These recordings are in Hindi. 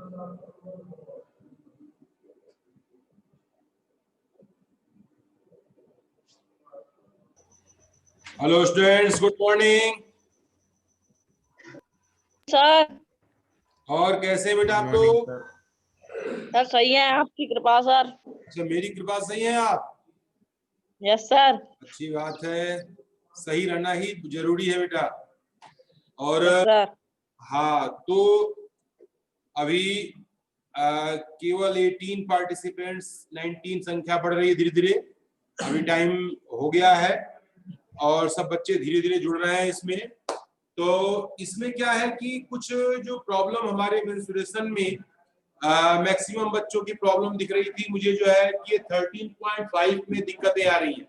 Hello students, good morning sir. और कैसे बेटा आप लोग? सर सही है, आपकी कृपा सर। अच्छा, मेरी कृपा सही है आप? Yes sir. अच्छी बात है, सही रहना ही जरूरी है बेटा। और यस सर। हाँ, तो अभी केवल 18 पार्टिसिपेंट्स, 19 संख्या बढ़ रही है धीरे धीरे। अभी टाइम हो गया है और सब बच्चे धीरे धीरे जुड़ रहे हैं इसमें। तो इसमें क्या है कि कुछ जो प्रॉब्लम हमारे मेंस्ट्रुएशन में मैक्सिमम बच्चों की प्रॉब्लम दिख रही थी मुझे, जो है कि ये 13.5 में दिक्कतें आ रही हैं।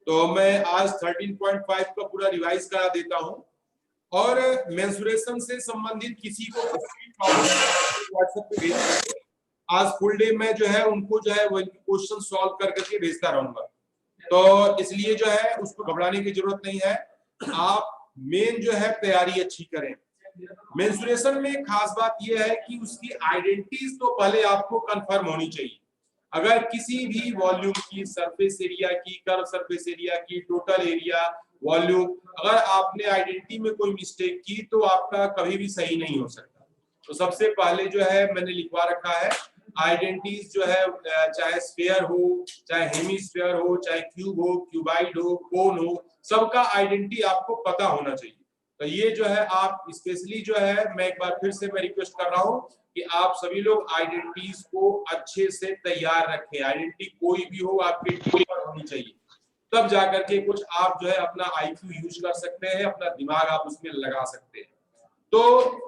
तो मैं आज 13.5 का पूरा रिवाइज करा देता हूं। और मेंस्ट्रुएशन से संबंधित किसी को व्हाट्सएप पे भेज दीजिए। आज फुल डे में जो है उनको जो है वो क्वेश्चन सॉल्व कर करके भेजता रहूंगा। तो इसलिए जो है उसको घबराने की जरूरत नहीं है। आप मेन जो है तैयारी अच्छी करें। मेंस्ट्रुएशन में खास बात यह है कि उसकी आइडेंटिटीज तो पहले आपको कंफर्म होनी चाहिए। अगर किसी भी वॉल्यूम की, सरफेस एरिया की, कर्व सरफेस एरिया की, टोटल एरिया, वॉल्यूम, अगर आपने आइडेंटिटी में कोई मिस्टेक की तो आपका कभी भी सही नहीं हो सकता। तो सबसे पहले जो है मैंने लिखवा रखा है आइडेंटिटीज जो है, चाहे स्फीयर हो, चाहे हेमिस्फीयर हो, चाहे क्यूब हो, क्यूबाइड हो, कोन हो, सबका आइडेंटिटी आपको पता होना चाहिए। तो ये जो है आप स्पेशली जो है, मैं एक बार फिर से मैं रिक्वेस्ट कर रहा हूँ कि आप सभी लोग आइडेंटिटीज को अच्छे से तैयार रखें। आइडेंटिटी कोई भी हो आपके टीम पर होनी चाहिए, तब जाकर के कुछ आप जो है अपना आईक्यू यूज कर सकते हैं, अपना दिमाग आप उसमें लगा सकते हैं। तो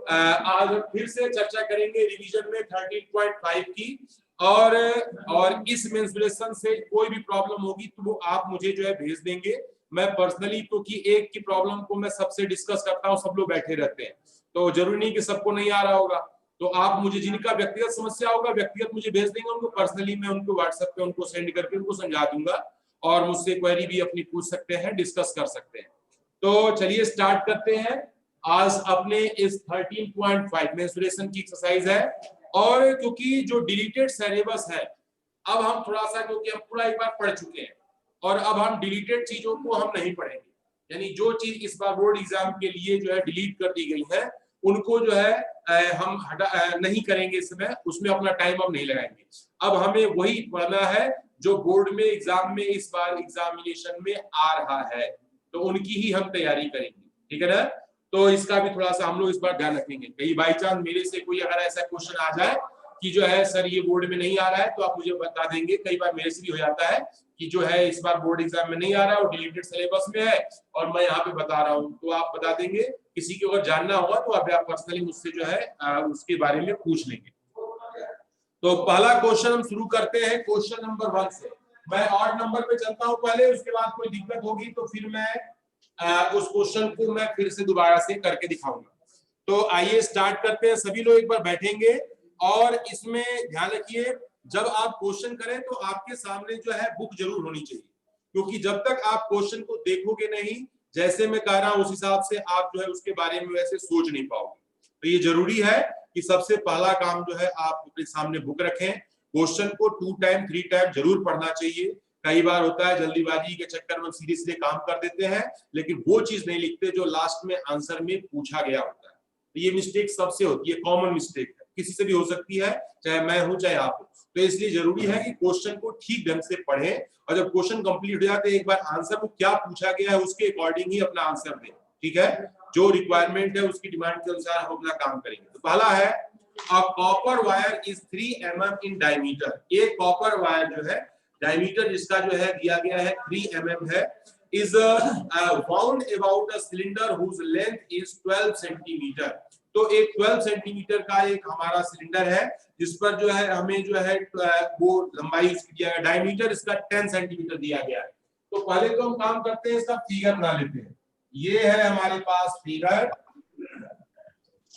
आज फिर से चर्चा करेंगे रिवीजन में 13.5 की। और इस मेंस्ट्रुएशन से कोई भी प्रॉब्लम होगी तो वो आप मुझे जो है भेज देंगे। मैं पर्सनली, क्योंकि एक की प्रॉब्लम को मैं सबसे डिस्कस करता हूँ, सब लोग बैठे रहते हैं, तो जरूरी नहीं कि सबको नहीं आ रहा होगा। तो आप मुझे जिनका व्यक्तिगत समस्या होगा व्यक्तिगत मुझे भेज देंगे, उनको पर्सनली मैं उनको व्हाट्सएप पे उनको सेंड करके उनको समझा दूंगा और मुझसे क्वेरी भी अपनी पूछ सकते हैं, डिस्कस कर सकते हैं। तो चलिए स्टार्ट करते हैं। आज अपने इस 13.5 मेंस्ट्रुएशन की एक्सरसाइज है। और क्योंकि जो डिलीटेड सिलेबस है, अब हम थोड़ा सा, क्योंकि हम पूरा एक बार पढ़ चुके हैं और अब हम डिलीटेड चीजों को हम नहीं पढ़ेंगे। यानी जो चीज इस बार बोर्ड एग्जाम के लिए जो है डिलीट कर दी गई है उनको जो है हम नहीं करेंगे इस समय, उसमें अपना टाइम अब नहीं लगाएंगे। अब हमें वही पढ़ना है जो बोर्ड में एग्जाम में इस बार एग्जामिनेशन में आ रहा है, तो उनकी ही हम तैयारी करेंगे, ठीक है ना। तो इसका भी थोड़ा सा हम लोग इस बार ध्यान रखेंगे। कहीं बाई चांस मेरे से कोई अगर ऐसा क्वेश्चन आ जाए कि जो है सर ये बोर्ड में नहीं आ रहा है, तो आप मुझे बता देंगे। कई बार मेरे से भी हो जाता है कि जो है इस बार बोर्ड एग्जाम में नहीं आ रहा है और डिलीटेड सिलेबस में है और मैं यहाँ पे बता रहा हूँ, तो आप बता देंगे। किसी को अगर जानना होगा तो आप पर्सनली मुझसे जो है उसके बारे में पूछ लेंगे। तो पहला क्वेश्चन हम शुरू करते हैं क्वेश्चन नंबर 1 से। मैं ऑड नंबर पे चलता हूं पहले, उसके बाद कोई दिक्कत होगी तो फिर मैं उस क्वेश्चन को मैं फिर से दोबारा से करके दिखाऊंगा। तो आइए स्टार्ट करते हैं। सभी लोग एक बार बैठेंगे और इसमें ध्यान रखिए, जब आप क्वेश्चन करें तो आपके सामने जो है बुक जरूर होनी चाहिए, क्योंकि जब तक आप क्वेश्चन को देखोगे नहीं, जैसे मैं कह रहा हूं उस हिसाब से आप जो है उसके बारे में वैसे सोच नहीं पाओगे। तो ये जरूरी है कि सबसे पहला काम जो है आप अपने सामने बुक रखें। क्वेश्चन को 2 टाइम 3 टाइम जरूर पढ़ना चाहिए। कई बार होता है जल्दीबाजी के चक्कर में सीधे सीधे काम कर देते हैं, लेकिन वो चीज नहीं लिखते जो लास्ट में आंसर में पूछा गया होता है। तो ये मिस्टेक सबसे होती है, कॉमन मिस्टेक है, किसी से भी हो सकती है, चाहे मैं हूं चाहे आप हो। तो इसलिए जरूरी है कि क्वेश्चन को ठीक ढंग से पढ़ें और जब क्वेश्चन कंप्लीट हो जाते हैं एक बार आंसर को क्या पूछा गया है उसके अकॉर्डिंग ही अपना आंसर दें, ठीक है। जो रिक्वायरमेंट है उसकी डिमांड के अनुसार हम अपना काम करेंगे। तो पहला है, a copper wire is 3 mm in diameter. एक कॉपर वायर जो है डायमीटर जिसका जो है दिया गया है 3 mm है, is wound about a cylinder whose length is 12 cm। तो एक 12 सेंटीमीटर का एक हमारा सिलेंडर है जिस पर जो है हमें जो है वो लंबाई उसकी दिया गया, डायमीटर इसका 10 सेंटीमीटर दिया गया है। तो पहले तो हम काम करते हैं, इसका फिगर बना लेते हैं। ये है हमारे पास फिगर,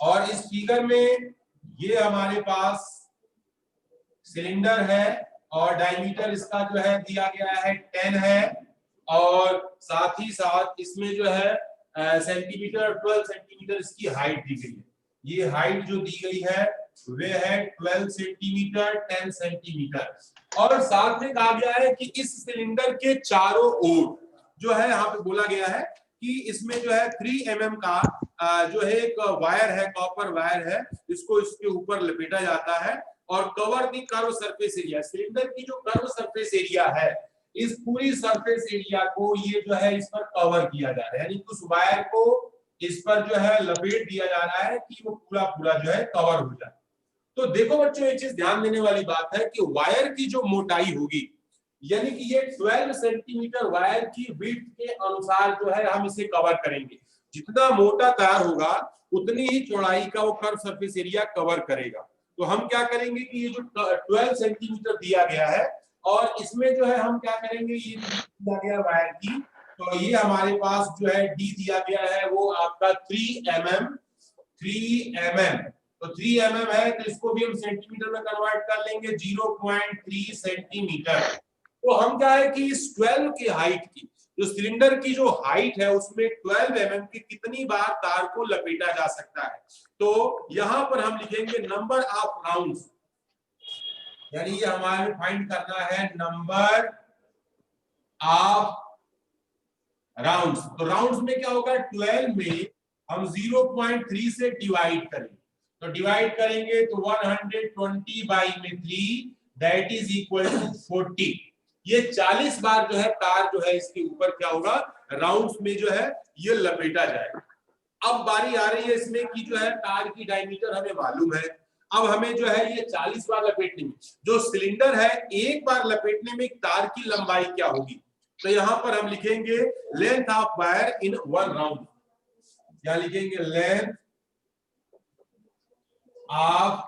और इस फिगर में ये हमारे पास सिलेंडर है और डायमीटर इसका जो है दिया गया है 10 है, और साथ ही साथ इसमें जो है सेंटीमीटर 12 सेंटीमीटर इसकी हाइट दी गई है। ये हाइट जो दी गई है वे है 12 सेंटीमीटर 10 सेंटीमीटर। और साथ में कहा गया है कि इस सिलेंडर के चारों ओर जो है यहाँ पे बोला गया है कि इसमें जो है 3 mm का जो है एक वायर है, कॉपर वायर है, इसको इसके ऊपर लपेटा जाता है और cover the curve surface area. Cylinder की जो कर्व सरफेस एरिया है, इस पूरी सरफेस एरिया को ये जो है इस पर कवर किया जा रहा है, यानी उस वायर को इस पर जो है लपेट दिया जा रहा है कि वो पूरा पूरा जो है कवर हो जाए। तो देखो बच्चों, एक चीज ध्यान देने वाली बात है कि वायर की जो मोटाई होगी, यानी कि ये 12 सेंटीमीटर वायर की विड्थ के अनुसार जो है हम इसे कवर करेंगे। जितना मोटा तार होगा उतनी ही चौड़ाई का वो कर्व सरफेस एरिया कवर करेगा। तो हम क्या करेंगे कि ये जो 12 सेंटीमीटर दिया गया है और इसमें जो है हम क्या करेंगे, ये दिया गया वायर की, तो ये हमारे पास जो है डी दिया गया है वो आपका 3 mm। तो 3 mm है तो इसको भी हम सेंटीमीटर में कन्वर्ट कर लेंगे, 0.3 सेंटीमीटर। तो हम क्या है कि इस 12 की हाइट की, जो सिलेंडर की जो हाइट है उसमें 12 mm की कितनी बार तार को लपेटा जा सकता है। तो यहां पर हम लिखेंगे नंबर ऑफ राउंड्स, यानी ये हमारे फाइंड करना है नंबर ऑफ राउंड्स। तो राउंड्स में क्या होगा, 12 में हम 0.3 से डिवाइड करेंगे, तो डिवाइड करेंगे तो 120 बाई में 3 दैट इज इक्वल टू 40। ये 40 बार जो है तार जो है इसके ऊपर क्या होगा, राउंड्स में जो है ये लपेटा जाएगा। अब बारी आ रही है इसमें कि जो है तार की डायमीटर हमें मालूम है, अब हमें जो है ये 40 बार लपेटने में, जो सिलेंडर है एक बार लपेटने में तार की लंबाई क्या होगी। तो यहां पर हम लिखेंगे length of wire in 1 round, क्या लिखेंगे, length of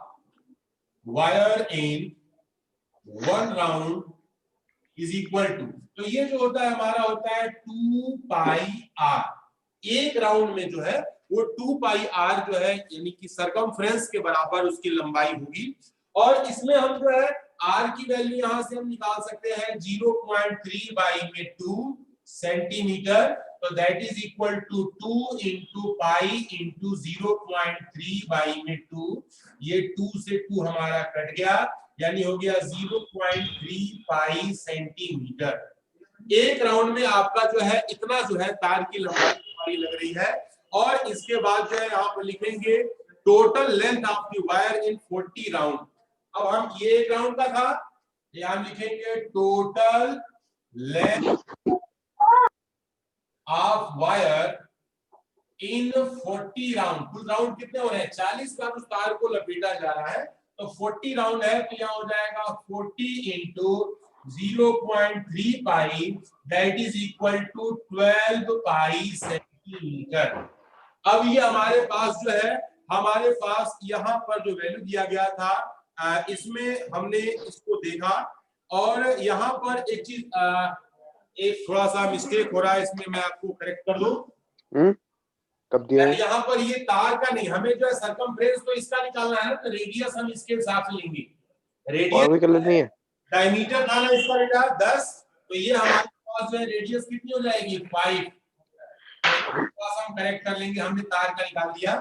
wire in 1 round is equal to, तो ये जो होता है हमारा होता है 2 पाई आर। एक राउंड में जो है वो 2 पाई आर जो है यानी कि सरकमफ्रेंस के बराबर उसकी लंबाई होगी। और इसमें हम जो है आर की वैल्यू यहां से हम निकाल सकते हैं 0.3 बाई में 2 सेंटीमीटर, तो that is equal to 2 into pi into 0.3 by में 2। ये 2 से 2 हमारा कट गया, यानी हो गया 0.3 पाई सेंटीमीटर। एक राउंड में आपका जो है इतना जो है तार की लंबाई लग रही है। और इसके बाद जो है यहाँ पर लिखेंगे total length of the wire in 40 round. अब हम ये एक राउंड का था, यहाँ लिखेंगे total length of wire in 40 round. कुल राउंड कितने हो रहे हैं, 40 बार उस तार को लपेटा जा रहा है, तो 40 राउंड है तो यहाँ हो जाएगा 40 into 0.3 pi that is equal to 12 pi centimetre. अब ये हमारे पास जो है, हमारे पास यहाँ पर जो वैल्यू दिया गया था इसमें हमने इसको देखा और यहाँ पर एक चीज एक थोड़ा सा मिस्टेक हो रहा है इसमें, मैं आपको करेक्ट कर दूं। कब दिया है? यहाँ पर ये तार का नहीं, हमें जो है सरकमफ्रेंस तो इसका निकालना है ना, तो रेडियस हम इसके हिसाब से लेंगे। और भी कर रेडियस लेनी है। डायमीटर था ना इसका बेटा 10, तो ये हमारे पास जो है रेडियस कितनी हो जाएगी 5। हम करेक्ट कर लेंगे, हमने तार का निकाल दिया,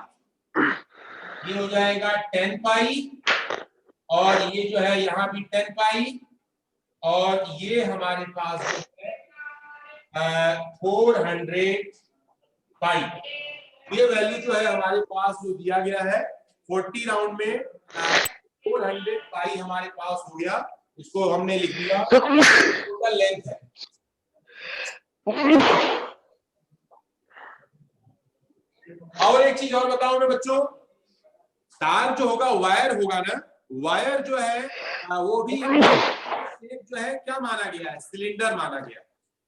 ये हो जाएगा 10 पाई और ये जो है यहाँ भी 10 पाई और ये हमारे पास जो है 400 पाई। ये वैल्यू जो है हमारे पास जो दिया गया है 40 राउंड में 400 पाई हमारे पास हो गया, इसको हमने लिख दिया टोटल लेंथ है। और एक चीज और बताऊं मैं बच्चों, तार जो होगा वायर होगा ना, वायर जो है वो भी शेप जो है क्या माना गया है, सिलेंडर माना गया।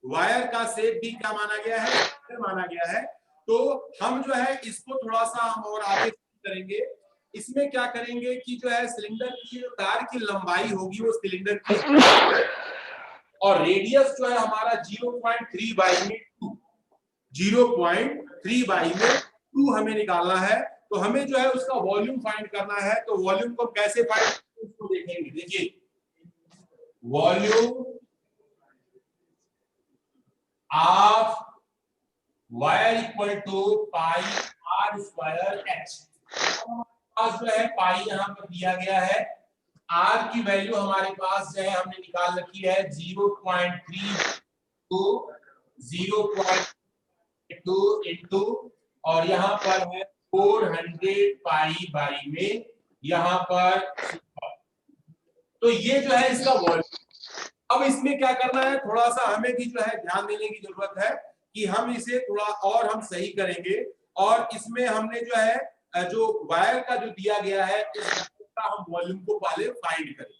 वायर का शेप भी क्या माना गया है, सिलेंडर माना गया है। तो हम जो है इसको थोड़ा सा हम और आगे करेंगे। इसमें क्या करेंगे कि जो है सिलेंडर की जो तार की लंबाई होगी वो सिलेंडर की और रेडियस जो है हमारा 0.3 बाई में 2, 0.3 बाई में 2 हमें निकालना है। तो हमें जो है उसका वॉल्यूम फाइंड करना है, तो वॉल्यूम को कैसे फाइंड करेंगे उसको देखेंगे। देखिए volume of wire equal to pi R square H. पास जो है पाई यहाँ पर दिया गया है, आर की वैल्यू हमारे पास जो है हमने निकाल रखी है 0.3 टू 0.2 इंटू और यहाँ पर है 400 पाई बाई में यहाँ पर। तो ये जो है इसका वॉल्यूम। अब इसमें क्या करना है, थोड़ा सा हमें भी जो है ध्यान देने की जरूरत है कि हम इसे थोड़ा और हम सही करेंगे। और इसमें हमने जो है जो वायर का जो दिया गया है इसका हम वॉल्यूम को पहले फाइंड करें।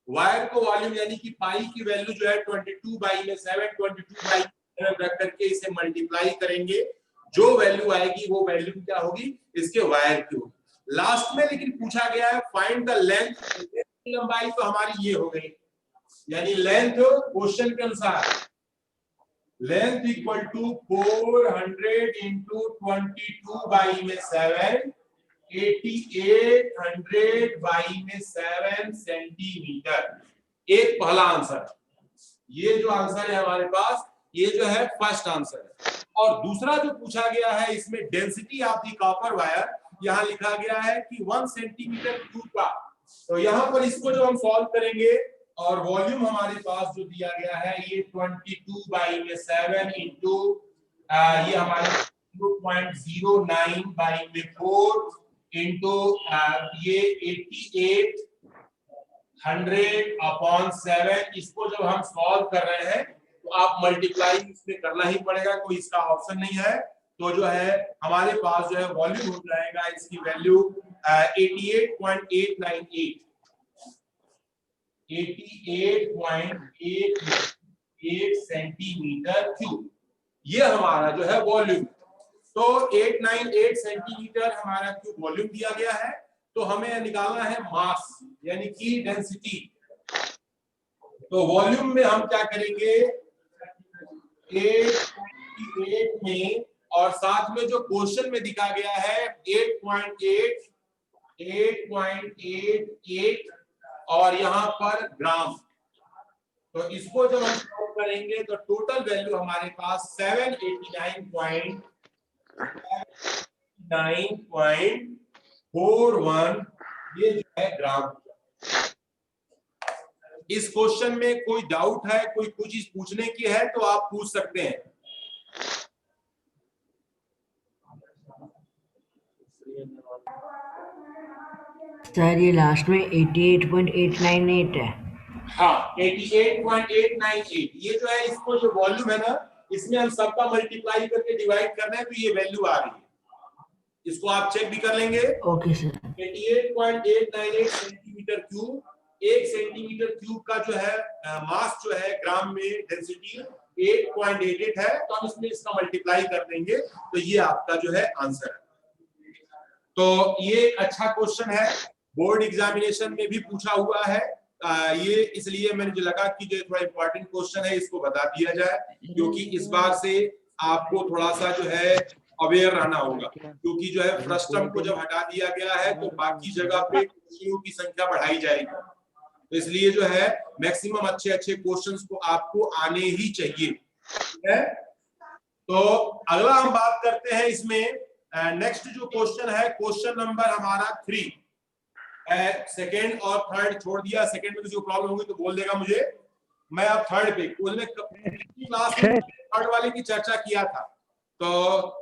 वायर को वॉल्यूम यानी कि पाई की वैल्यू जो है 22 बाई में 7 22 बाई रख करके इसे मल्टीप्लाई करेंगे, जो वैल्यू आएगी वो वैल्यू क्या होगी, इसके वायर की होगी। लास्ट में लेकिन पूछा गया है फाइंड द लेंथ, लंबाई तो हमारी ये हो गई, यानी लेंथ क्वेश्चन के अनुसार length equal to 400 into 22 by में 7 8800 बाई में 7 सेंटीमीटर। एक पहला आंसर, ये जो आंसर है हमारे पास ये जो है फर्स्ट आंसर है। और दूसरा जो पूछा गया है इसमें density of the copper wire यहाँ लिखा गया है कि 1 सेंटीमीटर क्यूब का। तो यहाँ पर इसको जो हम सॉल्व करेंगे और वॉल्यूम हमारे पास जो दिया गया है ये 22 बाई में 7 इंटू ये हमारे 0.09 बाई में 4 इंटू ये 8800 अपॉन 7। इसको जब हम सॉल्व कर रहे हैं तो आप मल्टीप्लाई इसमें करना ही पड़ेगा, कोई इसका ऑप्शन नहीं है। तो जो है हमारे पास जो है वॉल्यूम हो जाएगा इसकी वैल्यू 88.898 सेंटीमीटर क्यूब, ये हमारा जो है वॉल्यूम। तो 898 सेंटीमीटर हमारा क्यूब वॉल्यूम दिया गया है। तो हमें निकालना है मास यानी कि डेंसिटी। तो वॉल्यूम में हम क्या करेंगे 8 में और साथ में जो क्वेश्चन में दिखा गया है 8.88 और यहाँ पर ग्राम। तो इसको जब हम सॉल्व करेंगे तो टोटल वैल्यू हमारे पास 789.41 ये जो है ग्राम। इस क्वेश्चन में कोई डाउट है, कोई चीज पूछने की है तो आप पूछ सकते हैं। सर ये लास्ट में 88.898 है। हाँ 88.898 ये जो है इसको जो वॉल्यूम है ना इसमें हम सबका मल्टीप्लाई करके डिवाइड करना है तो ये वैल्यू आ रही है। इसको आप चेक भी कर लेंगे। Okay sir. 88.898 centimetre cube, 1 centimetre cube का जो है मास जो है ग्राम में डेंसिटी 8.88 है। तो हम इसमें इसका मल्टीप्लाई कर देंगे तो ये आपका जो है आंसर है। तो ये अच्छा क्वेश्चन है, बोर्ड एग्जामिनेशन में भी पूछा हुआ है। ये इसलिए मैंने जो लगा कि जो थोड़ा इंपॉर्टेंट क्वेश्चन है इसको बता दिया जाए, क्योंकि इस बार से आपको थोड़ा सा जो है अवेयर रहना होगा, क्योंकि जो है फ्रस्टम को जब हटा दिया गया है तो बाकी जगह पे क्वेश्चनों की संख्या बढ़ाई जाएगी। तो इसलिए जो है मैक्सिमम अच्छे अच्छे क्वेश्चंस को आपको आने ही चाहिए, ठीक है। तो अगला हम बात करते हैं इसमें नेक्स्ट जो क्वेश्चन है क्वेश्चन नंबर हमारा 3। सेकेंड और थर्ड छोड़ दिया, सेकेंड में किसी को प्रॉब्लम होगी तो बोल देगा मुझे। मैं अब थर्ड पे क्लास में थर्ड वाले की चर्चा किया था, तो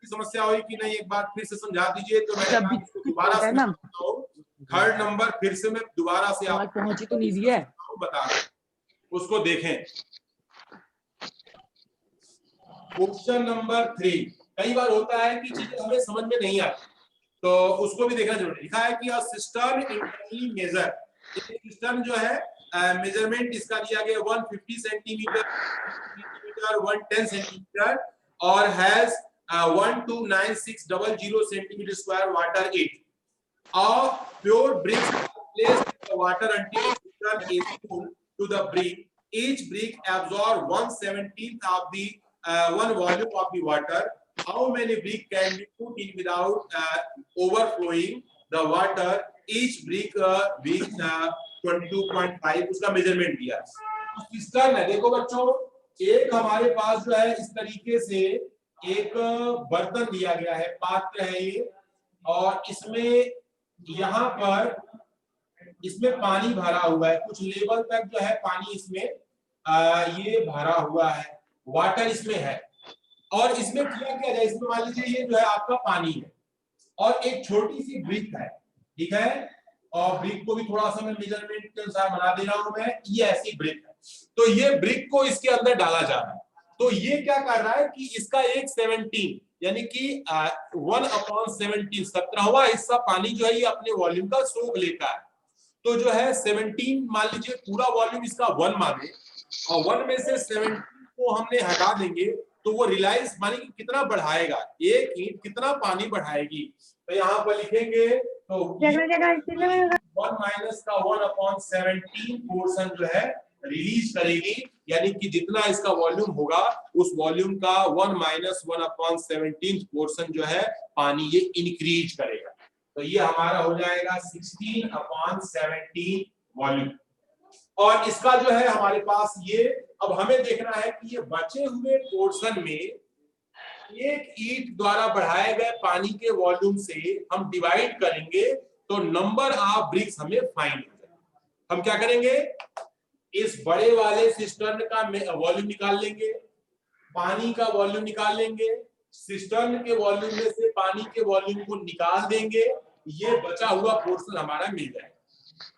समस्या हुई कि नहीं एक बार फिर से समझा दीजिए। तो मैं दोबारा थर्ड नंबर फिर से मैं दोबारा से आप पहुंची तो नहीं है बता रहा हूं, उसको देखें। क्वेश्चन नंबर 3 कई बार होता है कि चीजें हमें समझ में नहीं आती, तो उसको भी देखना जरूरी। लिखा है कि सिस्टम इंटरनली मेजर, सिस्टम जो है मेजरमेंट इसका दिया गया 150 सेंटीमीटर 110 सेंटीमीटर और has 129600 centimetre square water it. Of pure bricks placed in the water until it is cool to the brick. Each brick absorbs 1/17 of the one volume of the water. How many bricks can be put in without overflowing the water? Each brick weighs 22.5. उसका मेजरमेंट दिया। सिस्टम है, देखो बच्चों, एक हमारे पास जो है इस तरीके से एक बर्तन दिया गया है, पात्र है ये, और इसमें यहाँ पर इसमें पानी भरा हुआ है, कुछ लेवल तक जो है पानी इसमें ये भरा हुआ है, वाटर इसमें है। और इसमें किया क्या जाए, इसमें मान लीजिए ये जो है आपका पानी है और एक छोटी सी ब्रिक है, ठीक है, और ब्रिक को भी थोड़ा सा मैं मेजरमेंट के अनुसार बना दे रहा हूं मैं, ये ऐसी ब्रिक है। तो ये ब्रिक को इसके अंदर डाला जा रहा है। तो ये क्या कर रहा है कि इसका एक 17 यानी कि 1/17 17वां हिस्सा पानी जो है ये अपने वॉल्यूम का सोख लेता है। तो जो है 17 मान लीजिए पूरा वॉल्यूम इसका 1 माने, और 1 में से 17 को हमने हटा देंगे तो वो रिलाइज पानी कितना बढ़ाएगा, एक ईंट कितना पानी बढ़ाएगी। तो यहाँ पर लिखेंगे तो 1 माइनस का 1/17 पोर्शन जो है रिलीज करेगी, यानी कि जितना इसका वॉल्यूम होगा उस वॉल्यूम का 1 माइनस 1/17 पोर्शन जो है पानी ये इंक्रीज करेगा। तो ये हमारा हो जाएगा 16/17 वॉल्यूम। और इसका जो है हमारे पास ये, अब हमें देखना है कि ये बचे हुए पोर्शन में एक ईंट द्वारा बढ़ाए गए पानी के वॉल्यूम से हम डिवाइड करेंगे तो नंबर ऑफ ब्रिक्स हमें फाइंड हो जाएगा। हम क्या करेंगे, इस बड़े वाले सिस्टर्न का वॉल्यूम निकाल लेंगे, पानी का वॉल्यूम निकाल लेंगे, सिस्टर्न के वॉल्यूम में से पानी के वॉल्यूम को निकाल देंगे, ये बचा हुआ पोर्शन हमारा मिल जाएगा।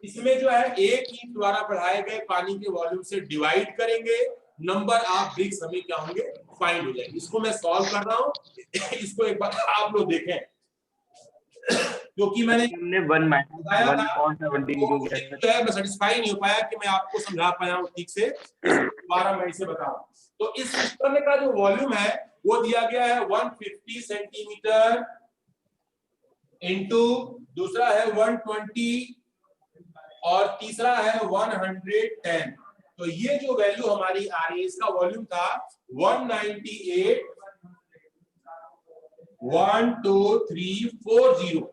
इसमें जो है एक ईंट द्वारा बढ़ाए गए पानी के वॉल्यूम से डिवाइड करेंगे, नंबर ऑफ ब्रिक्स हमें क्या होंगे, फाइंड हो जाएंगे। इसको मैं सॉल्व कर रहा हूँ, इसको एक बार आप लोग देखें, क्योंकि मैंने 1/17 मैं सेटिस्फाई नहीं हो पाया कि मैं आपको समझा पाया हूँ ठीक से, दोबारा मैं इसे बताऊं। तो इस सिस्टम का जो वॉल्यूम है वो दिया गया है 150 सेंटीमीटर इंटू दूसरा है 120 और तीसरा है 110। तो ये जो वैल्यू हमारी आ रही है, इसका वॉल्यूम था 198.12340।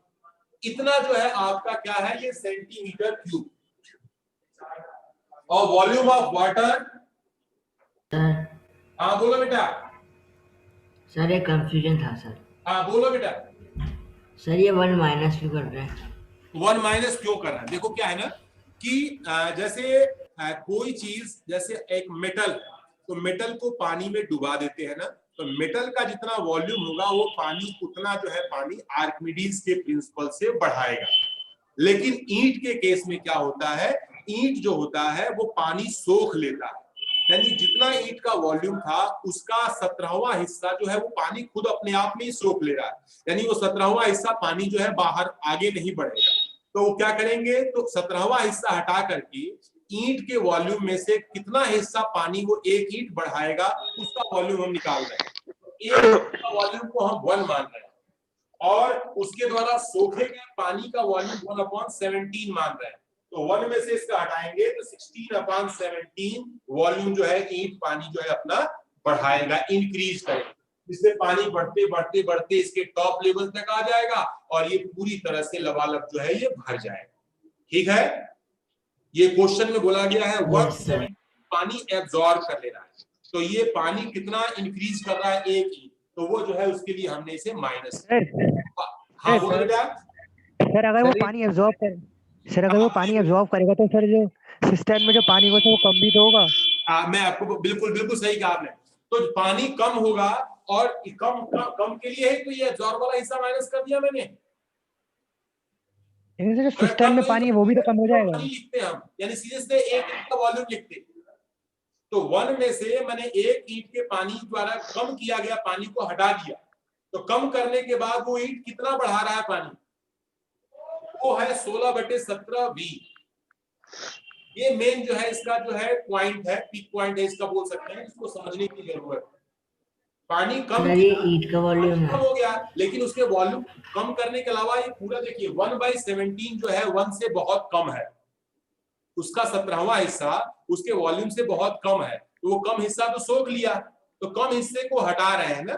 इतना जो है आपका क्या है, ये सेंटीमीटर क्यूब। और वॉल्यूम ऑफ वाटर, हाँ बोलो बेटा। सर ये कंफ्यूजन था सर। हाँ बोलो बेटा। सर ये 1 माइनस क्यों कर रहे हैं? 1 माइनस क्यों कर रहा है, देखो क्या है ना कि जैसे कोई चीज, जैसे एक मेटल, तो मेटल को पानी में डुबा देते हैं ना, तो मेटल का जितना वॉल्यूम होगा वो पानी उतना जो है पानी आर्किमिडीज के प्रिंसिपल से बढ़ाएगा। लेकिन ईंट के केस में क्या होता है, ईंट जो होता है वो पानी सोख लेता है, यानी जितना ईंट का वॉल्यूम था उसका 17वां हिस्सा जो है वो पानी खुद अपने आप में ही सोख ले रहा है, यानी वो 17वां हिस्सा पानी जो है बाहर आगे नहीं बढ़ेगा। तो वो क्या करेंगे, तो 17वां हिस्सा हटा करके ईंट के वॉल्यूम में से कितना हिस्सा पानी वो एक ईंट बढ़ाएगा उसका वॉल्यूम हम निकाल रहे हैं। एक का वॉल्यूम को हम 1 मान रहे हैं और उसके द्वारा सोखे गए पानी का वॉल्यूम 1/17 मान रहे हैं। तो 1 में से इसका हटाएंगे तो 16/17 वॉल्यूम जो है ईंट पानी जो है अपना बढ़ाएगा, इंक्रीज करेगा, जिससे पानी बढ़ते बढ़ते बढ़ते इसके टॉप लेवल तक आ जाएगा और ये पूरी तरह से लबालब जो है ये भर जाएगा। ठीक है, ये क्वेश्चन में बोला गया है 170 पानी एब्जॉर्ब कर ले रहा है, तो ये पानी कितना इंक्रीज कर रहा है एक ही, तो वो जो है उसके लिए हमने इसे माइनस। हाँ बोलो बेटा। सर अगर वो पानी एब्जॉर्ब कर, सर अगर वो पानी एब्जॉर्ब करेगा तो सर जो सिस्टम में जो पानी होता है वो कम भी तो होगा। मैं आपको बिल्कुल बिल्कुल सही कहा आपने, तो पानी कम होगा और कम कम कम के लिए है तो ये एब्जॉर्ब वाला हिस्सा माइनस कर दिया मैंने, जो सिस्टम में पानी है वो भी तो कम हो जाएगा। लिखते हम, यानी सीधे से एक ईंट का वॉल्यूम लिखते, तो 1 में से मैंने एक ईंट के पानी द्वारा कम किया गया पानी को हटा दिया, तो कम करने के बाद वो ईंट कितना बढ़ा रहा है पानी, वो है 16/17V। ये मेन जो है इसका जो है पॉइंट है, पीक पॉइंट है इसका, बोल सकते हैं, इसको समझने की जरूरत है। पानी कम ईंट का वॉल्यूम कम हो गया, लेकिन उसके वॉल्यूम कम करने के अलावा ये पूरा देखिए 1/17 जो है 1 से बहुत कम है, उसका 17वां हिस्सा उसके वॉल्यूम से बहुत कम है, तो वो कम हिस्सा तो सोख लिया, तो कम हिस्से को हटा रहे हैं ना,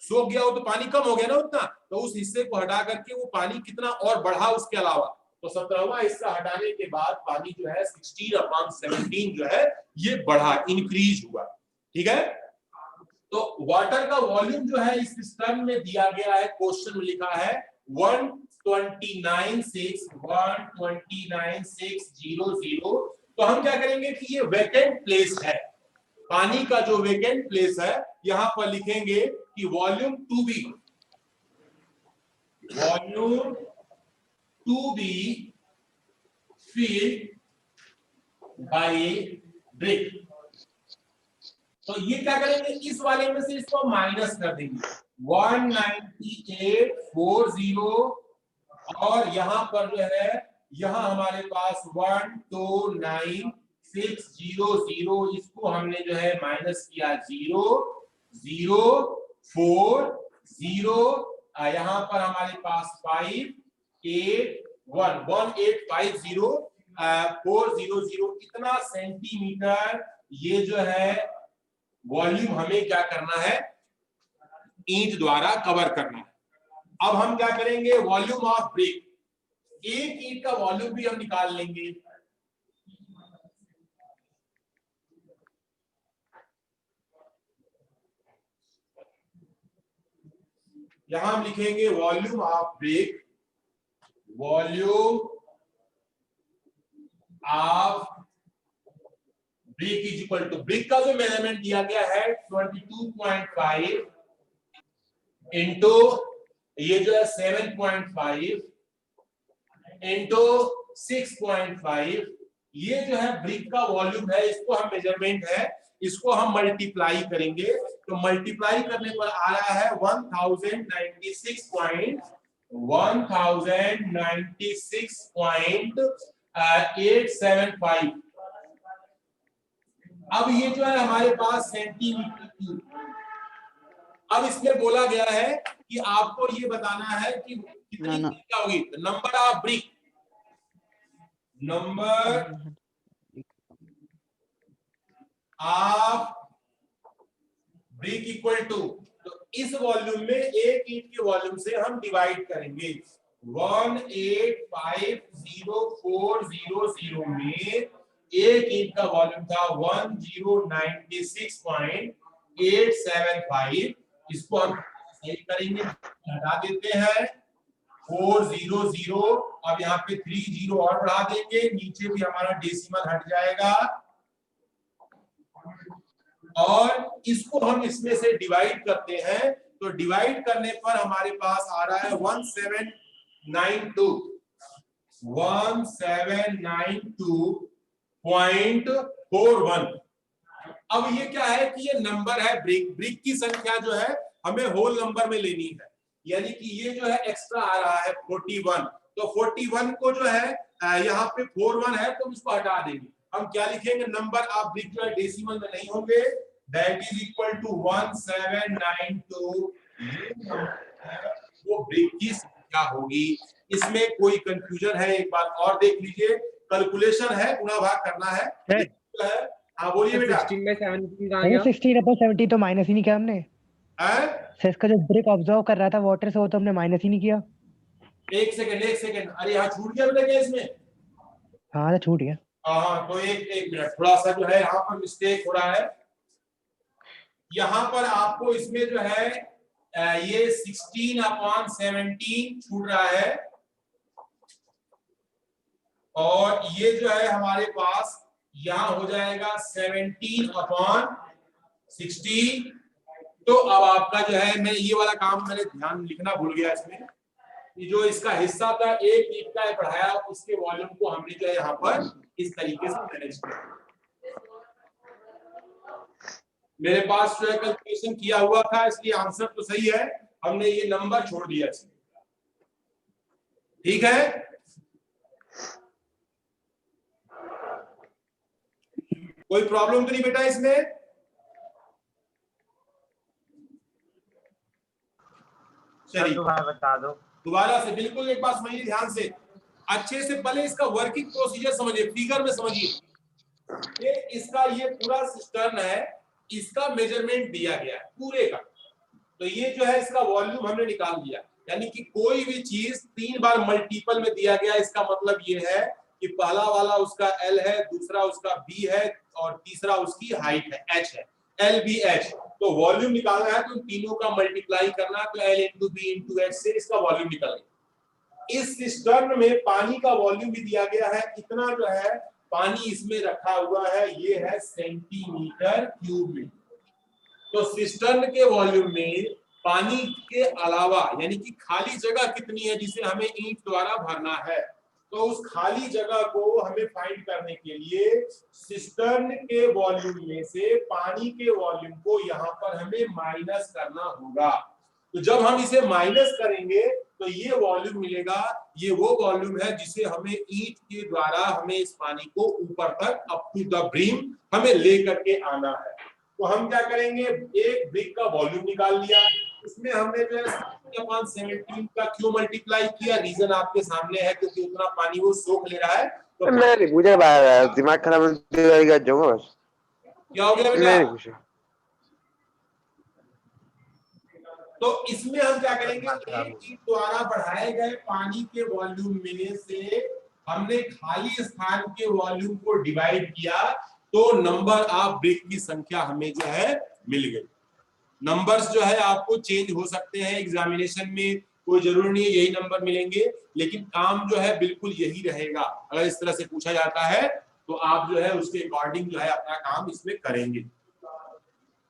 सोख गया वो तो पानी कम हो गया ना उतना, तो उस हिस्से को हटा करके वो पानी कितना और बढ़ा उसके अलावा, तो 17वां हिस्सा हटाने के बाद पानी जो है 16/17 जो है ये बढ़ा, इंक्रीज हुआ। ठीक है, तो वाटर का वॉल्यूम जो है इस सिस्टम में दिया गया है, क्वेश्चन में लिखा है 129,600। तो हम क्या करेंगे कि ये वैकेंट प्लेस है, पानी का जो वैकेंट प्लेस है, यहां पर लिखेंगे कि volume to be filled by brick। तो ये क्या करेंगे, इस वाले में से इसको माइनस कर देंगे 19840, और यहां पर जो है यहां हमारे पास 129,600, इसको हमने जो है माइनस किया 0,040, यहां पर हमारे पास 1850, इतना सेंटीमीटर ये जो है वॉल्यूम हमें क्या करना है, ईंट द्वारा कवर करना है। अब हम क्या करेंगे, वॉल्यूम ऑफ ब्रिक, एक ईंट का वॉल्यूम भी हम निकाल लेंगे। यहां हम लिखेंगे volume of brick, volume of brick is equal to, brick का जो मेजरमेंट दिया गया है 22.5 इंटू ये जो है 7.5 इंटू 6.5, ये जो है ब्रिक का वॉल्यूम है, इसको हम मेजरमेंट है, इसको हम मल्टीप्लाई करेंगे, तो मल्टीप्लाई करने पर आ रहा है 1096.875। अब ये जो है हमारे पास सेंटीमीटर क्यूब। अब इसमें बोला गया है कि आपको ये बताना है कि कितनी क्या होगी, number of brick, number of brick equal to, तो इस वॉल्यूम में एक ईंट के वॉल्यूम से हम डिवाइड करेंगे 1850400 में एक ईंट का वॉल्यूम था 1096.875, इसको हम सही करेंगे, हटा देते हैं 400, अब यहाँ पे 30 और बढ़ा देंगे, नीचे भी हमारा डेसिमल हट जाएगा, और इसको हम इसमें से डिवाइड करते हैं, तो डिवाइड करने पर हमारे पास आ रहा है 1792.41। अब ये क्या है कि ये नंबर है ब्रिक की संख्या जो है हमें होल नंबर में लेनी है, यानी कि ये जो है एक्स्ट्रा आ रहा है 41, तो 41 को जो है यहाँ पे 41 है तो इसको हटा देंगे, हम क्या लिखेंगे, नंबर ऑफ ब्रिक जो है डेसिमल में नहीं होंगे, दैट इज इक्वल टू 1792, वो ब्रिक की संख्या होगी। इसमें कोई कंफ्यूजन है, एक बात और देख लीजिए, कैलकुलेशन है, गुणा भाग करना है। हाँ बोलिए बेटा। 16/17 तो माइनस ही नहीं किया हमने। सर इसका जो ब्रिक ऑब्जर्व कर रहा था वाटर से, वो तो हमने माइनस ही नहीं किया। एक सेकंड, अरे यहाँ छूट गया बेटा क्या इसमें? हाँ तो छूट गया। हाँ तो एक मिनट, थोड़ा सा जो है यहाँ पर मिस्टेक हो रहा है, यहाँ पर आपको इसमें जो है ये 16/17 छूट रहा है, और ये जो है हमारे पास यहाँ हो जाएगा 17/60। तो अब आपका जो है, मैं ये वाला काम मैंने ध्यान लिखना भूल गया इसमें, कि जो इसका हिस्सा था एक ईंट का बढ़ाया, उसके वॉल्यूम को हमने जो है यहाँ पर इस तरीके से मैनेज किया। मेरे पास जो है कैलकुलेशन किया हुआ था, इसलिए आंसर तो सही है, हमने ये नंबर छोड़ दिया इसमें, ठीक है। कोई प्रॉब्लम तो नहीं बेटा इसमें? चलिए बता दो दोबारा से, बिल्कुल एक बात समझिए ध्यान से, अच्छे से, पहले इसका वर्किंग प्रोसीजर समझिए, फिगर में समझिए। ये इसका ये पूरा सिस्टम है, इसका मेजरमेंट दिया गया है पूरे का, तो ये जो है इसका वॉल्यूम हमने निकाल दिया, यानी कि कोई भी चीज 3 बार मल्टीपल में दिया गया, इसका मतलब ये है कि पहला वाला उसका L है, दूसरा उसका B है, और तीसरा उसकी हाइट है H है, LBH। तो वॉल्यूम निकालना है तो तीनों का मल्टीप्लाई करना है, तो L × B × H से इसका वॉल्यूम निकलेगा। इस सिस्टर्न में पानी का वॉल्यूम भी दिया गया है, इतना जो है पानी इसमें रखा हुआ है, ये है सेंटीमीटर क्यूब में। तो सिस्टर्न के वॉल्यूम में पानी के अलावा यानी कि खाली जगह कितनी है जिसे हमें ईंट द्वारा भरना है, तो उस खाली जगह को हमें फाइंड करने के लिए सिस्टर्न के वॉल्यूम में से पानी के वॉल्यूम को यहाँ पर हमें माइनस करना होगा। तो जब हम इसे माइनस करेंगे तो ये वॉल्यूम मिलेगा, ये वो वॉल्यूम है जिसे हमें ईंट के द्वारा हमें इस पानी को ऊपर तक अप टू द ब्रिम हमें ले करके आना है। तो हम क्या करेंगे, एक ब्रिक का वॉल्यूम निकाल लिया, इसमें हमने जो है 17 का क्यों मल्टीप्लाई किया, रीजन आपके सामने है क्योंकि उतना पानी वो सोख ले रहा है। तो नहीं मुझे दिमाग खराब बस क्या हो गया बेटा? नहीं कुछ। तो इसमें हम क्या करेंगे, एक ईंट द्वारा बढ़ाए गए पानी के वॉल्यूम में से हमने खाली स्थान के वॉल्यूम को डिवाइड किया, तो नंबर ऑफ ब्रिक की संख्या हमें जो है मिल गई। नंबर्स जो है आपको चेंज हो सकते हैं एग्जामिनेशन में, कोई जरूरी नहीं है यही नंबर मिलेंगे, लेकिन काम जो है बिल्कुल यही रहेगा। अगर इस तरह से पूछा जाता है तो आप जो है उसके अकॉर्डिंग जो है अपना काम इसमें करेंगे।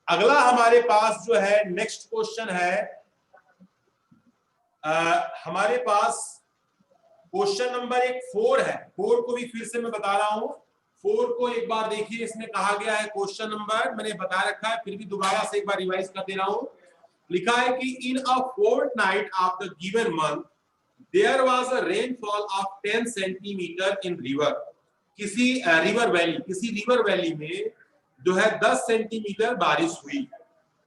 अगला हमारे पास जो है नेक्स्ट क्वेश्चन है, हमारे पास क्वेश्चन नंबर 4 है। 4 को भी फिर से मैं बता रहा हूं, 4 को एक बार देखिए, इसमें कहा गया है क्वेश्चन नंबर मैंने बता रखा है, फिर भी दोबारा से एक बार रिवाइज कर दे रहा हूं। लिखा है कि in a fortnight of the given month there was a rainfall of 10 centimetre in river. किसी रिवर वैली, किसी रिवर वैली में जो है 10 सेंटीमीटर बारिश हुई।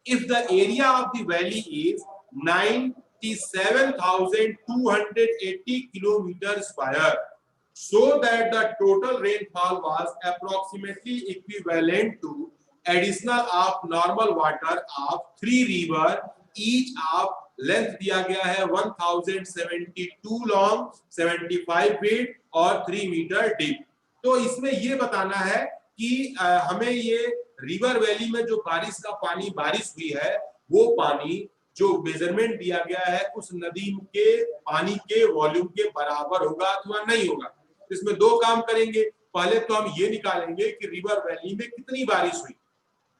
If the area of the valley is 97,280 kilometre square, so that the total rainfall was approximately equivalent to additional of normal water of 3 river, each of length दिया गया है 1072 long, 75 feet और 3 मीटर डीप। तो इसमें ये बताना है कि हमें ये रिवर वैली में जो बारिश का पानी बारिश हुई है, वो पानी जो मेजरमेंट दिया गया है उस नदी के पानी के वॉल्यूम के बराबर होगा अथवा नहीं होगा। इसमें दो काम करेंगे, पहले तो हम ये निकालेंगे कि रिवर वैली में कितनी बारिश हुई,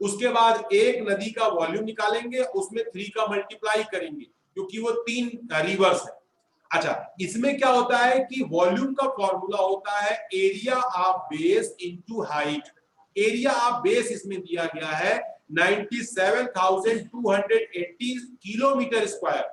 उसके बाद एक नदी का वॉल्यूम निकालेंगे, उसमें 3 का मल्टीप्लाई करेंगे क्योंकि वो 3 रिवर्स है। अच्छा, इसमें क्या होता है कि वॉल्यूम का फॉर्मूला होता है area of base into height. Area of base इसमें दिया गया है 97,280 किलोमीटर स्क्वायर।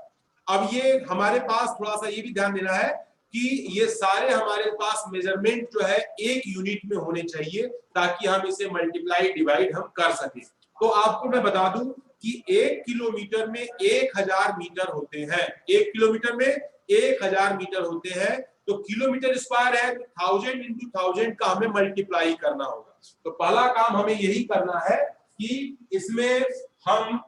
अब ये हमारे पास थोड़ा सा ये भी ध्यान देना है कि ये सारे हमारे पास मेजरमेंट जो है एक यूनिट में होने चाहिए ताकि हम इसे मल्टीप्लाई डिवाइड हम कर सके। तो आपको मैं बता दूं कि 1 किलोमीटर में 1000 मीटर होते हैं, 1 किलोमीटर में 1000 मीटर होते हैं, तो किलोमीटर स्क्वायर है 1000 इंटू 1000 का हमें मल्टीप्लाई करना होगा। तो पहला काम हमें यही करना है कि इसमें हम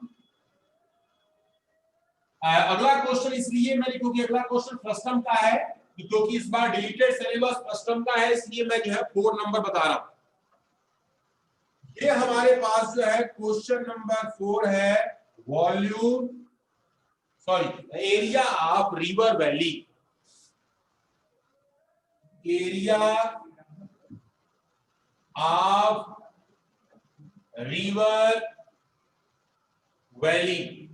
अगला क्वेश्चन इसलिए मैंने, क्योंकि अगला क्वेश्चन फर्स्ट टर्म का है, क्योंकि इस बार डिलीटेड सिलेबस फर्स्ट टर्म का है, इसलिए मैं जो है 4 नंबर बता रहा हूं। ये हमारे पास जो है क्वेश्चन नंबर 4 है, volume area of river valley. Area of river valley,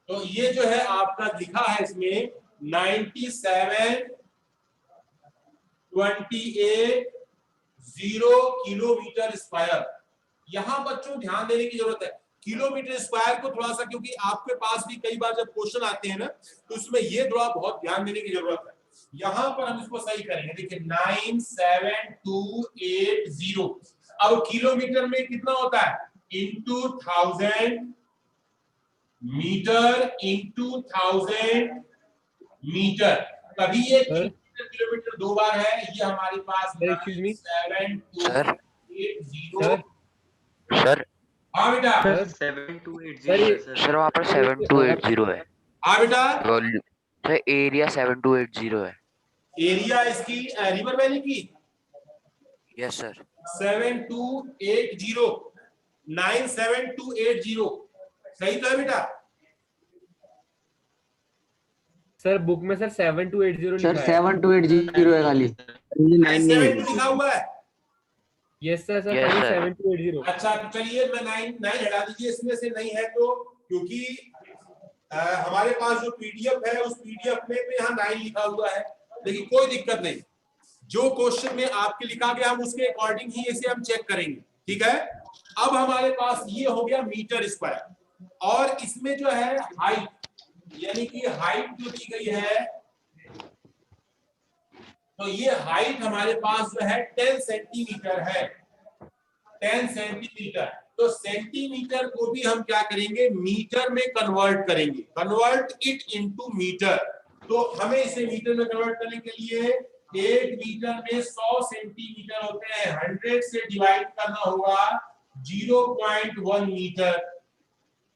तो ये जो है आपका लिखा है इसमें 97,280 किलोमीटर स्क्वायर। यहां बच्चों ध्यान देने की जरूरत है, किलोमीटर स्क्वायर को थोड़ा सा, क्योंकि आपके पास भी कई बार जब क्वेश्चन आते हैं ना तो उसमें ये थोड़ा बहुत ध्यान देने की जरूरत है। यहां पर हम इसको सही करेंगे, देखिए 97280। अब किलोमीटर में कितना होता है, इंटू 1000 मीटर इंटू 1000 मीटर, तभी ये किलोमीटर 2 बार है। ये हमारे पास 97280। सर हाँ बेटा, 7280 सर वहाँ पर 7280 है। हाँ बेटा, वॉल्यूम सर एरिया 7280 है। एरिया इसकी रिवर वैली की यस सर 7280, 97280 सही तो है बेटा? सर बुक में सर 7280 सर लिखा है। 7280 है खाली, 9 नहीं है। 72 लिखा हुआ है। यस सर, सर Yes, खाली sir. 7280। अच्छा तो चलिए मैं 9 हटा दीजिए इसमें से, नहीं है तो, क्योंकि हमारे पास जो पीडीएफ है उस पीडीएफ में तो यहाँ 9 लिखा हुआ है, लेकिन कोई दिक्कत नहीं, जो क्वेश्चन में आपके लिखा गया हम उसके अकॉर्डिंग ही इसे हम चेक करेंगे, ठीक है। अब हमारे पास ये हो गया मीटर स्क्वायर, और इसमें जो है हाइट, यानी कि हाइट जो दी गई है, तो ये हाइट हमारे पास जो है 10 सेंटीमीटर है, 10 सेंटीमीटर। तो सेंटीमीटर को भी हम क्या करेंगे, मीटर में कन्वर्ट करेंगे, कन्वर्ट इट इनटू मीटर। तो हमें इसे मीटर में कन्वर्ट करने के लिए 1 मीटर में 100 सेंटीमीटर होते हैं, 100 से डिवाइड करना होगा 0.1 मीटर।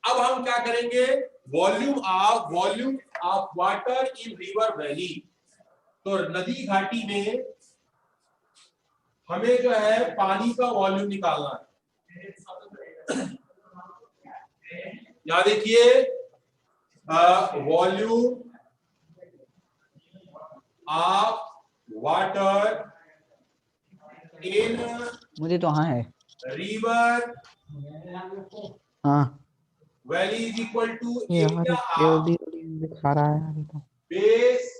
अब हम क्या करेंगे, volume of water in river valley, तो नदी घाटी में हमें जो है पानी का वॉल्यूम निकालना है। यहां देखिए, वॉल्यूम ऑफ वाटर इन मुझे तो हाँ है। रिवर हाँ वैली इज इक्वल टू यार एरिया ऑफ दिखा रहा है यार, तो बेस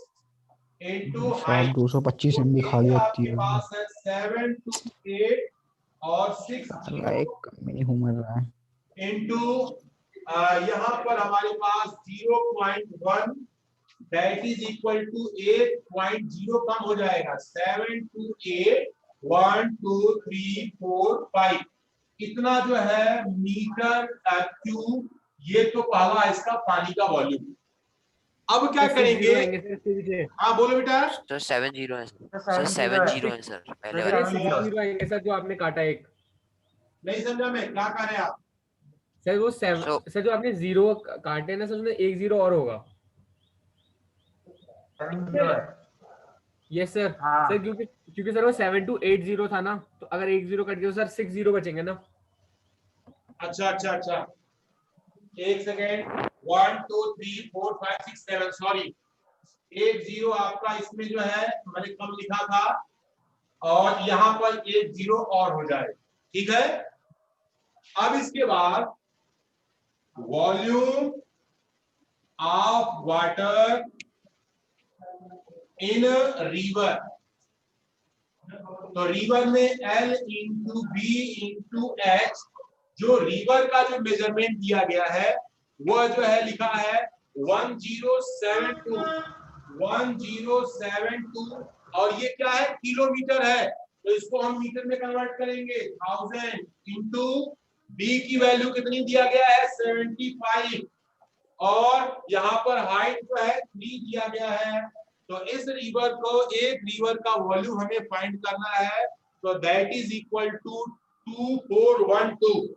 इनटू हाइट। 225 तो MB खा एरिया लिया आपके पास है 7 to 8 और 6 एक मिनी घूम रहा है। इनटू यहाँ पर हमारे पास 0.1 दैट इज इक्वल टू 8.0 कम हो जाएगा, 7 to 8 1 2 3 4 5 इतना जो है मीटर क्यूब, ये तो पहला इसका पानी का वॉल्यूम। अब क्या करेंगे, हाँ बोलो बेटा। सर 70 है सर, 70 है सर, पहले सर वाले। ये 60 आएंगे सर, जो आपने काटा एक। नहीं समझा मैं, क्या कह रहे हैं आप? सर वो So- सर जो आपने 0 काटे ना सर, उसमें 1 0 और होगा। Yes sir. सर क्योंकि सर वो 7280 था ना, तो अगर 1 0 कट गया तो सर 6 0 बचेंगे ना। अच्छा, एक सेकेंड, 1 2 3 4 5 6 7, सॉरी 1 0 आपका इसमें जो है मैंने कम लिखा था, और यहाँ पर 1 0 और हो जाए, ठीक है। अब इसके बाद volume of water in river, तो रिवर में L into B into H, जो रिवर का जो मेजरमेंट दिया गया है वह जो है लिखा है 1072, और ये क्या है, किलोमीटर है, तो इसको हम मीटर में कन्वर्ट करेंगे 1000 इंटू बी की वैल्यू कितनी दिया गया है 75, और यहाँ पर हाइट जो है 3 दिया गया है। तो इस रिवर को, एक रिवर का वॉल्यूम हमें फाइंड करना है, तो दैट इज इक्वल टू 2412,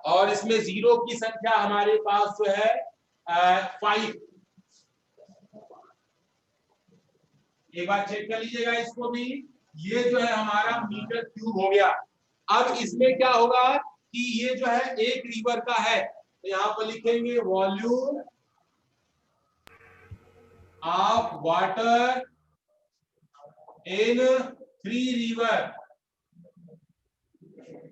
और इसमें जीरो की संख्या हमारे पास जो है 5। एक बार चेक कर लीजिएगा इसको भी, ये जो है हमारा मीटर क्यूब हो गया। अब इसमें क्या होगा कि ये जो है एक रिवर का है, तो यहाँ पर लिखेंगे volume of water in 3 river,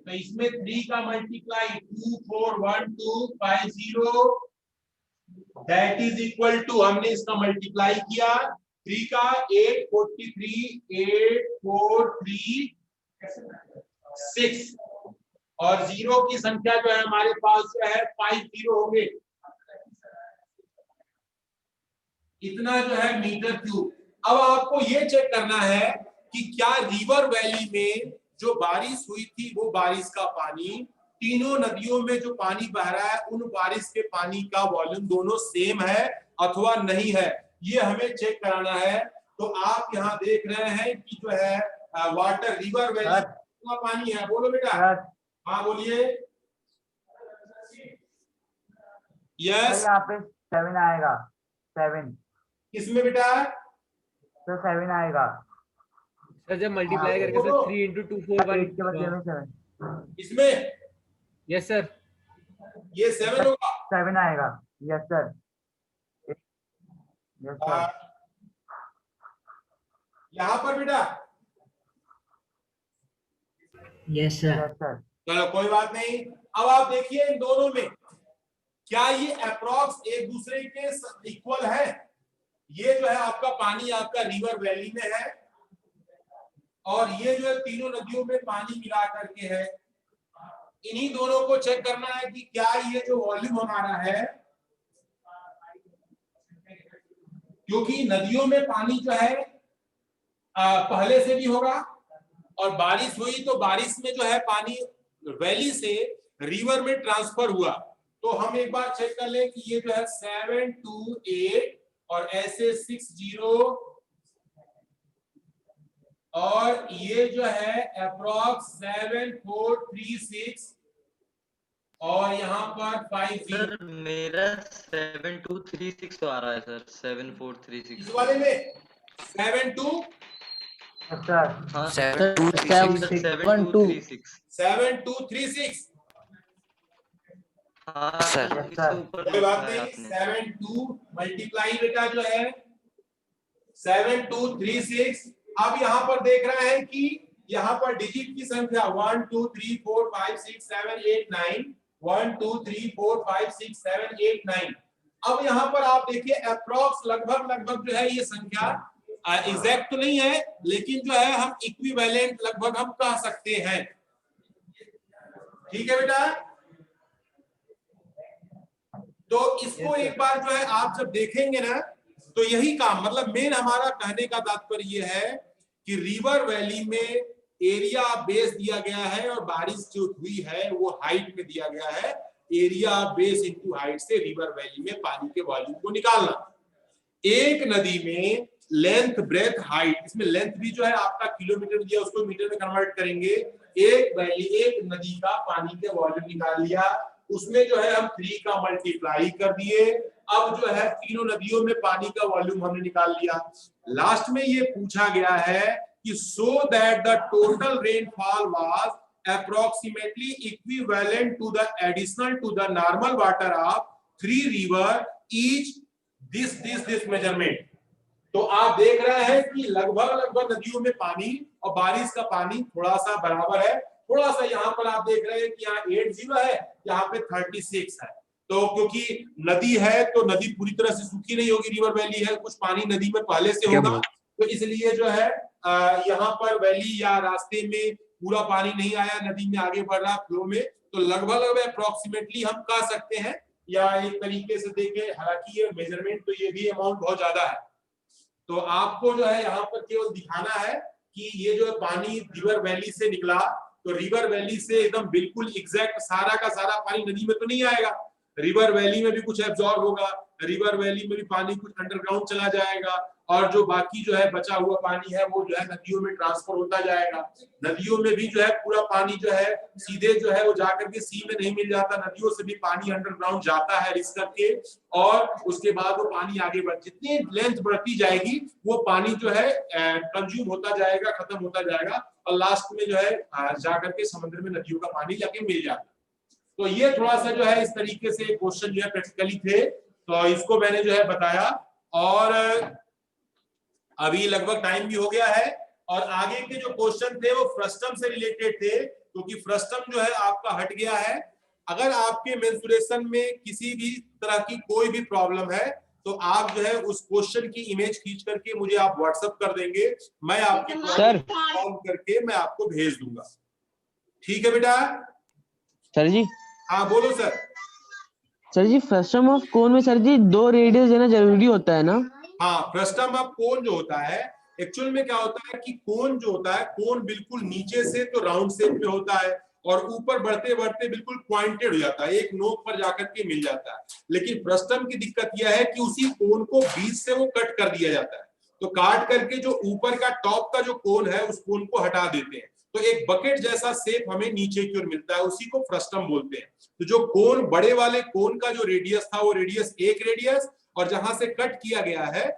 तो इसमें 3 का multiply 241250, that is equal to, हमने इसका मल्टीप्लाई किया 3 का 843 और 0 की संख्या जो है हमारे पास जो है 5 0 होंगे, इतना जो है मीटर क्यूब। अब आपको ये चेक करना है कि क्या रिवर वैली में जो बारिश हुई थी वो बारिश का पानी, तीनों नदियों में जो पानी बह रहा है उन बारिश के पानी का वॉल्यूम दोनों सेम है अथवा नहीं है, ये हमें चेक कराना है। तो आप यहाँ देख रहे हैं कि जो है वाटर रिवर वैली का पानी है, बोलो बेटा। हाँ बोलिए। यस, यहाँ पे 7 आएगा, 7 किसमें बेटा? तो 7 आएगा सर जब मल्टीप्लाई करके सर 3 into 2 4 1 8 के बदले में 7, इसमें यस सर ये 7 होगा, 7 आएगा। यस सर, यस सर, यहाँ पर बेटा यस सर, यस सर, चलो कोई बात नहीं। अब आप देखिए इन दोनों में क्या ये अप्रॉक्स एक दूसरे के इक्वल है। ये जो है आपका पानी आपका रिवर वैली में है और ये जो है तीनों नदियों में पानी मिला करके है। इन्हीं दोनों को चेक करना है कि क्या ये जो वॉल्यूम हमारा है, क्योंकि नदियों में पानी जो है पहले से भी होगा और बारिश हुई तो बारिश में जो है पानी वैली से रिवर में ट्रांसफर हुआ। तो हम एक बार चेक कर लें कि ये जो है 728 और ऐसे 60 और ये जो है अप्रॉक्स 7436 और यहाँ पर 50। सर मेरा 7236 आ रहा है सर, 7436 इस वाले में 72 यस सर, हाँ 7236 7236 हाँ सर। सर, इससे ऊपर कोई बात लिखा है नहीं। आपने। 72 मल्टीप्लाई बेटा जो है 7236। अब यहाँ पर देख रहे हैं कि यहाँ पर डिजिट की संख्या 1 2 3 4 5 6 7 8 9 1 2 3 4 5 6 7 8 9। अब यहाँ पर आप देखिए अप्रॉक्स लगभग जो है ये संख्या एग्जैक्ट तो नहीं है, लेकिन जो है हम इक्विवेलेंट लगभग हम कह सकते हैं। ठीक है बेटा, तो इसको एक बार जो है आप जब देखेंगे ना तो यही काम, मतलब मेन हमारा कहने का तात्पर्य ये है कि रिवर वैली में एरिया बेस दिया गया है और बारिश जो हुई है वो हाइट में दिया गया है। एरिया बेस इनटू हाइट से रिवर वैली में पानी के वॉल्यूम को निकालना। एक नदी में लेंथ ब्रेथ हाइट, इसमें लेंथ भी जो है आपका किलोमीटर दिया उसको मीटर में कन्वर्ट करेंगे। एक वैली एक नदी का पानी के वॉल्यूम निकाल लिया, उसमें जो है हम 3 का मल्टीप्लाई कर दिए। अब जो है तीनों नदियों में पानी का वॉल्यूम हमने निकाल लिया। लास्ट में ये पूछा गया है कि so that the total rainfall was approximately equivalent to the additional to the normal water of 3 river each this measurement। तो आप देख रहे हैं कि लगभग नदियों में पानी और बारिश का पानी थोड़ा सा बराबर है। थोड़ा सा यहाँ पर आप देख रहे हैं कि यहाँ 80 है, यहाँ पे 36 है। तो क्योंकि नदी है तो नदी पूरी तरह से सूखी नहीं होगी, रिवर वैली है, कुछ पानी नदी में पहले से होगा, तो इसलिए जो है यहाँ पर वैली या रास्ते में पूरा पानी नहीं आया, नदी में आगे बढ़ रहा फ्लो में, तो लगभग अप्रोक्सीमेटली हम कह सकते हैं या एक तरीके से देखें, हालांकि ये मेजरमेंट तो ये भी अमाउंट बहुत ज्यादा है। तो आपको जो है यहाँ पर केवल दिखाना है कि ये जो पानी रिवर वैली से निकला, तो रिवर वैली से एकदम बिल्कुल एग्जैक्ट सारा का सारा पानी नदी में तो नहीं आएगा, रिवर वैली में भी कुछ एब्जॉर्ब होगा, रिवर वैली में भी पानी कुछ अंडरग्राउंड चला जाएगा और जो बाकी जो है बचा हुआ पानी है वो जो है नदियों में ट्रांसफर होता जाएगा। नदियों में भी जो है पूरा पानी जो है सीधे जो है वो जाकर के सी में नहीं मिल जाता, नदियों से भी पानी अंडरग्राउंड जाता है रिस्क करके, और उसके बाद वो पानी आगे बढ़, जितनी लेंथ बढ़ती जाएगी वो पानी जो है कंज्यूम होता जाएगा, खत्म होता जाएगा और लास्ट में जो है जाकर के समुद्र में नदियों का पानी जाके मिल जाता है। तो ये थोड़ा सा जो है इस तरीके से क्वेश्चन जो है प्रैक्टिकली थे, तो इसको मैंने जो है बताया। और अभी लगभग टाइम भी हो गया है और आगे के जो क्वेश्चन थे वो फ्रस्टम से रिलेटेड थे, क्योंकि फ्रस्टम जो है आपका हट गया है। अगर आपके मेंसुरेशन में किसी भी तरह की कोई भी प्रॉब्लम है तो आप जो है उस क्वेश्चन की इमेज खींच करके मुझे आप व्हाट्सएप कर देंगे, मैं आपके सर कॉल करके मैं आपको भेज दूंगा। ठीक है बेटा? सर जी, हाँ बोलो sir. Sir ji frustum of cone में सर जी 2 रेडियस देना जरूरी होता है ना? हाँ, फ्रस्टम ऑफ कोन जो होता है एक्चुअल में क्या होता है कि कोन जो होता है, कोन बिल्कुल नीचे से तो राउंड शेप में होता है और ऊपर बढ़ते बढ़ते बिल्कुल पॉइंटेड हो जाता है, एक नोक पर जाकर के मिल जाता है। लेकिन फ्रस्टम की दिक्कत यह है कि उसी कोन को बीच से वो कट कर दिया जाता है, तो काट करके जो ऊपर का टॉप का जो कोन है उस कोन को हटा देते हैं, तो एक बकेट जैसा शेप हमें नीचे की ओर मिलता है, उसी को फ्रस्टम बोलते हैं। तो जो कोन, बड़े वाले कोन का जो रेडियस था वो रेडियस 1 रेडियस, और जहां से कट किया गया है